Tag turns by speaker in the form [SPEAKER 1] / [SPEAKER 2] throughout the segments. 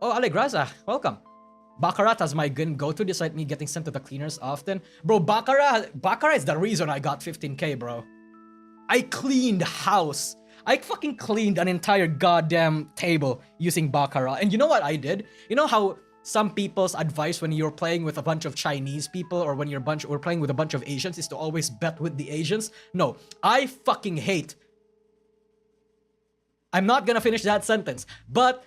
[SPEAKER 1] Oh, Alegraza, welcome. Baccarat has my go-to despite me getting sent to the cleaners often. Bro, Baccarat is the reason I got 15k, bro. I cleaned house. I fucking cleaned an entire goddamn table using Baccarat. And you know what I did? You know how some people's advice when you're playing with a bunch of Chinese people or when we're playing with a bunch of Asians is to always bet with the Asians? No, I fucking hate. I'm not gonna finish that sentence, but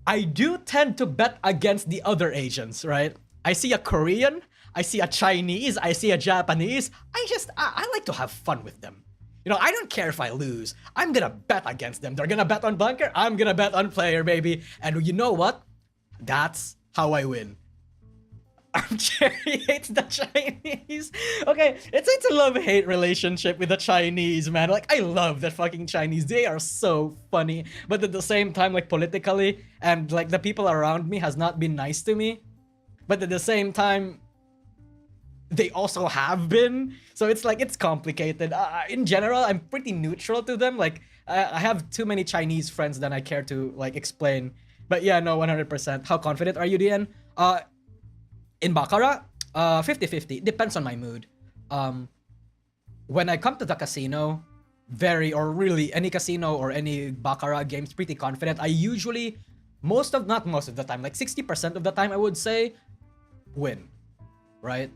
[SPEAKER 1] I do tend to bet against the other Asians, right? I see a Korean, I see a Chinese, I see a Japanese. I like to have fun with them. You know, I don't care if I lose. I'm gonna bet against them. They're gonna bet on bunker, I'm gonna bet on player, baby. And you know what? That's how I win. Cherry hates the Chinese. Okay, it's a love-hate relationship with the Chinese, man. Like, I love the fucking Chinese. They are so funny. But at the same time, like, politically, and like the people around me has not been nice to me. But at the same time, they also have been. So it's like, it's complicated. In general, I'm pretty neutral to them. Like, I have too many Chinese friends that I care to, like, explain. But yeah, no, 100%. How confident are you, DN? In Baccarat, 50-50. Depends on my mood. When I come to the casino, really any casino or any Baccarat games, pretty confident. I usually, not most of the time, like 60% of the time, I would say, win. Right?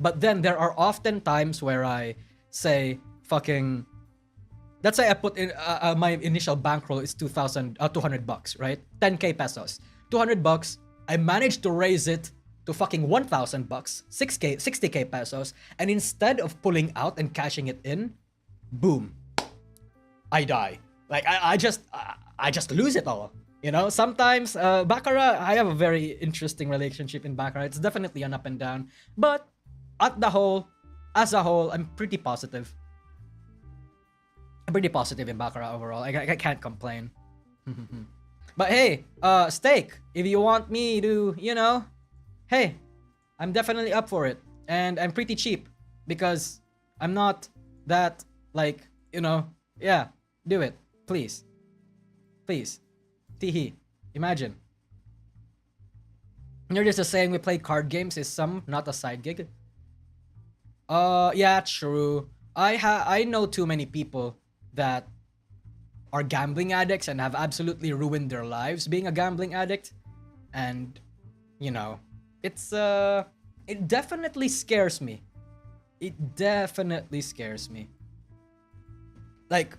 [SPEAKER 1] But then there are often times where I say, fucking, let's say I put in, my initial bankroll is $200, right? 10k pesos. 200 bucks. I managed to raise it to fucking 1,000 bucks, 60k pesos, and instead of pulling out and cashing it in, boom, I die. Like, I just lose it all. You know, sometimes Baccarat, I have a very interesting relationship in Baccarat. It's definitely an up and down, but as a whole, I'm pretty positive. I'm pretty positive in Baccarat overall. I can't complain. But hey, Steak, if you want me to, you know, hey, I'm definitely up for it. And I'm pretty cheap because I'm not that, like, you know, yeah, do it. Please. Please. Teehee. Imagine. You're just saying we play card games is not a side gig. Yeah, true. I know too many people that are gambling addicts and have absolutely ruined their lives being a gambling addict. And, you know, it definitely scares me. It definitely scares me. Like,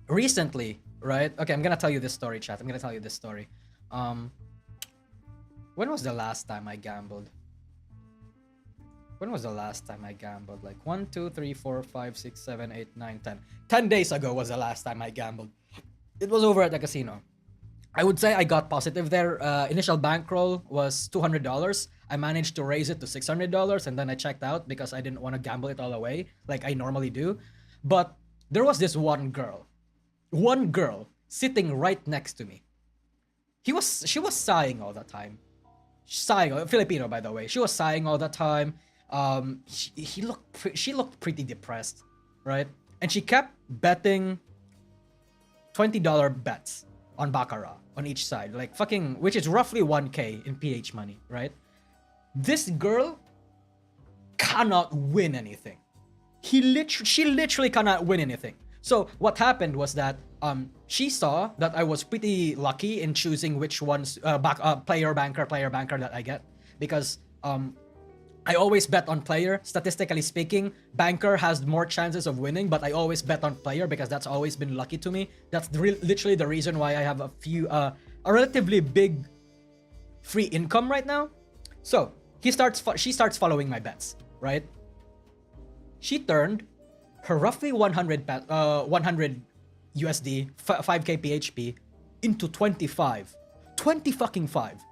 [SPEAKER 1] recently, right? Okay, I'm gonna tell you this story, chat. I'm gonna tell you this story. When was the last time I gambled? When was the last time I gambled? Like 1, 2, 3, 4, 5, 6, 7, 8, 9, 10. 10 days ago was the last time I gambled. It was over at the casino. I would say I got positive there. Initial bankroll was $200. I managed to raise it to $600 and then I checked out because I didn't want to gamble it all away like I normally do. But there was this one girl sitting right next to me. She was sighing all the time. Sighing, Filipino by the way. She was sighing all the time. She looked pretty depressed, right? And she kept betting $20 bets on Baccarat on each side, like fucking, which is roughly 1k in PH money, right? This girl cannot win anything. She literally cannot win anything. So what happened was that she saw that I was pretty lucky in choosing which ones player banker that I get, because I always bet on player. Statistically speaking, banker has more chances of winning, but I always bet on player because that's always been lucky to me. That's literally the reason why I have a relatively big free income right now. So she starts following my bets, right? She turned her roughly 100 USD 5k PHP into 25 fucking 5.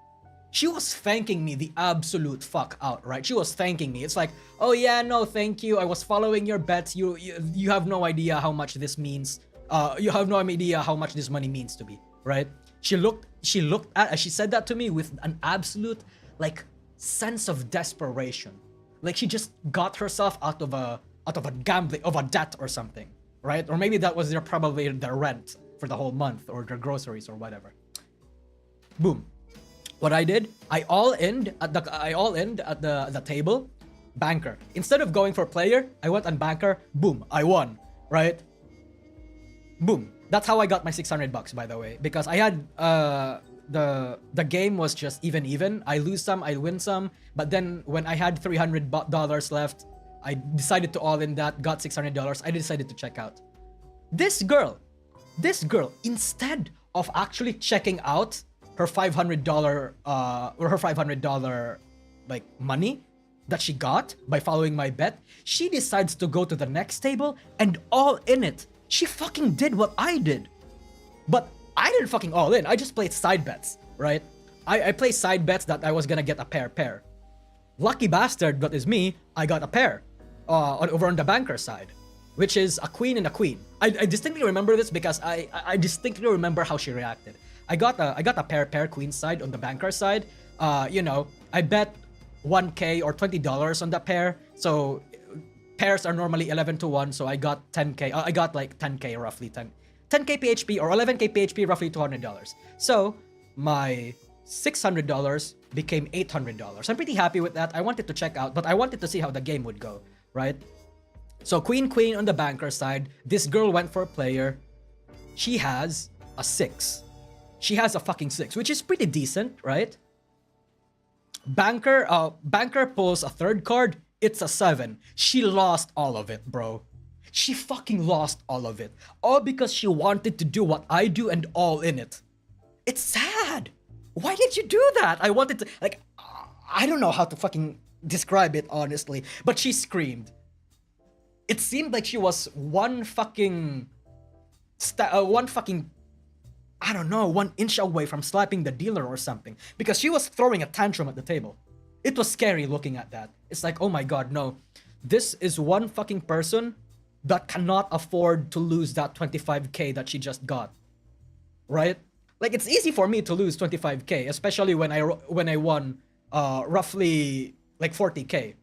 [SPEAKER 1] She was thanking me the absolute fuck out, right? She was thanking me. It's like, oh yeah, no, thank you. I was following your bets. You have no idea how much this means. You have no idea how much this money means to me, right? She said that to me with an absolute, like, sense of desperation. Like she just got herself out of a gambling, of a debt or something, right? Or maybe that was probably their rent for the whole month or their groceries or whatever. Boom. What I did, I all in at the table, banker. Instead of going for player, I went on banker. Boom, I won, right? Boom. That's how I got my $600, by the way, because I had the game was just even. I lose some, I win some, but then when I had $300 left, I decided to all in that, got $600. I decided to check out. This girl, instead of actually checking out her $500 or her $500 like money that she got by following my bet, she decides to go to the next table and all in it. She fucking did what I did. But I didn't fucking all in. I just played side bets, right? I played side bets that I was gonna get a pair. Lucky bastard, that is me, I got a pair over on the banker side, which is a queen and a queen. I distinctly remember this because I distinctly remember how she reacted. I got a pair queen side on the banker side. I bet 1K or $20 on that pair. So pairs are normally 11 to 1, so I got 10K. I got like 10K roughly, 10K PHP or 11K PHP, roughly $200. So my $600 became $800. I'm pretty happy with that. I wanted to check out, but I wanted to see how the game would go, right? So queen on the banker side. This girl went for a player. She has a 6. She has a fucking 6, which is pretty decent, right? Banker pulls a third card. It's a 7. She lost all of it, bro. She fucking lost all of it. All because she wanted to do what I do and all in it. It's sad. Why did you do that? I wanted to, like, I don't know how to fucking describe it, honestly. But she screamed. It seemed like she was one fucking, I don't know, 1 inch away from slapping the dealer or something. Because she was throwing a tantrum at the table. It was scary looking at that. It's like, oh my god, no. This is one fucking person that cannot afford to lose that 25K that she just got. Right? Like, it's easy for me to lose 25K, especially when I won roughly like 40K.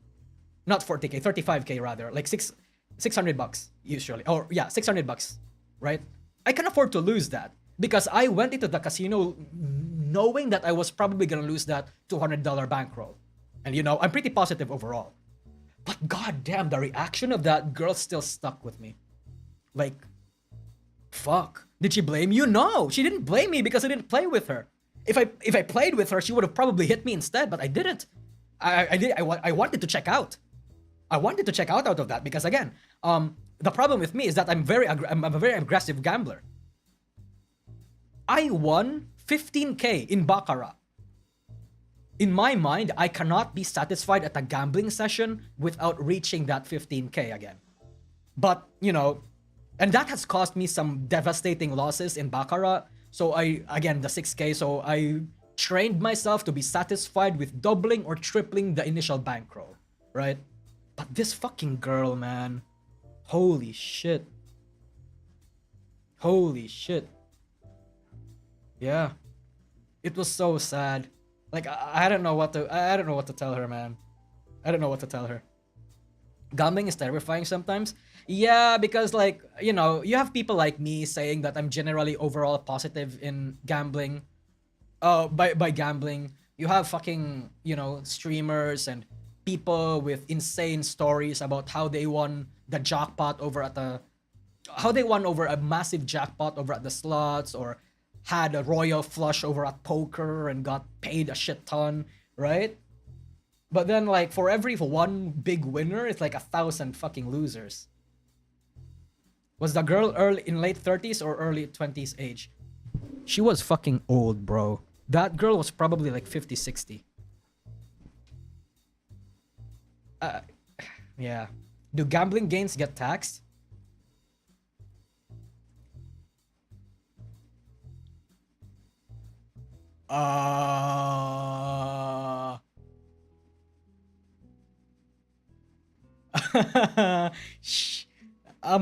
[SPEAKER 1] Not 40K, 35K rather. Like $600 usually. Or yeah, $600, right? I can afford to lose that because I went into the casino knowing that I was probably gonna lose that $200 bankroll. And I'm pretty positive overall. But goddamn, the reaction of that girl still stuck with me. Like, fuck. Did she blame you? No, she didn't blame me because I didn't play with her. If I played with her, she would have probably hit me instead, but I didn't. I wanted to check out. I wanted to check out of that because again, the problem with me is that I'm a very aggressive gambler. I won 15K in baccarat. In my mind, I cannot be satisfied at a gambling session without reaching that 15K again. But, and that has caused me some devastating losses in baccarat. So the 6K, so I trained myself to be satisfied with doubling or tripling the initial bankroll, right? But this fucking girl, man. Holy shit. Holy shit. Yeah. It was so sad. Like, I don't know what to tell her, man. I don't know what to tell her. Gambling is terrifying sometimes. Yeah, because like, you have people like me saying that I'm generally overall positive in gambling. By gambling, you have fucking, streamers and people with insane stories about how they won the jackpot how they won over a massive jackpot over at the slots, or had a royal flush over at poker and got paid a shit ton, right? But then like for every one big winner, it's like 1,000 fucking losers. Was the girl in late 30s or early 20s age? She was fucking old, bro. That girl was probably like 50, 60. Yeah. Do gambling gains get taxed? Am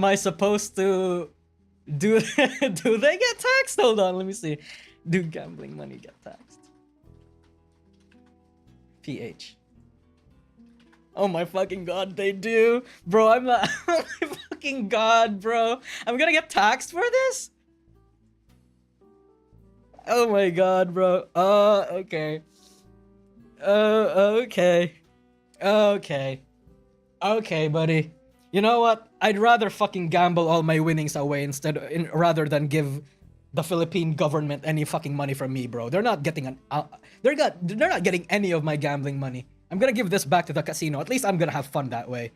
[SPEAKER 1] I supposed to do do they get taxed? Hold on, let me see. Do gambling money get taxed? PH. Oh my fucking god, they do. Bro, I'm not oh my fucking god, bro. I'm gonna get taxed for this? Oh my god, bro. Okay. Okay. Okay. Okay, buddy. You know what? I'd rather fucking gamble all my winnings away rather than give the Philippine government any fucking money from me, bro. They're not getting they're not getting any of my gambling money. I'm gonna give this back to the casino. At least I'm gonna have fun that way.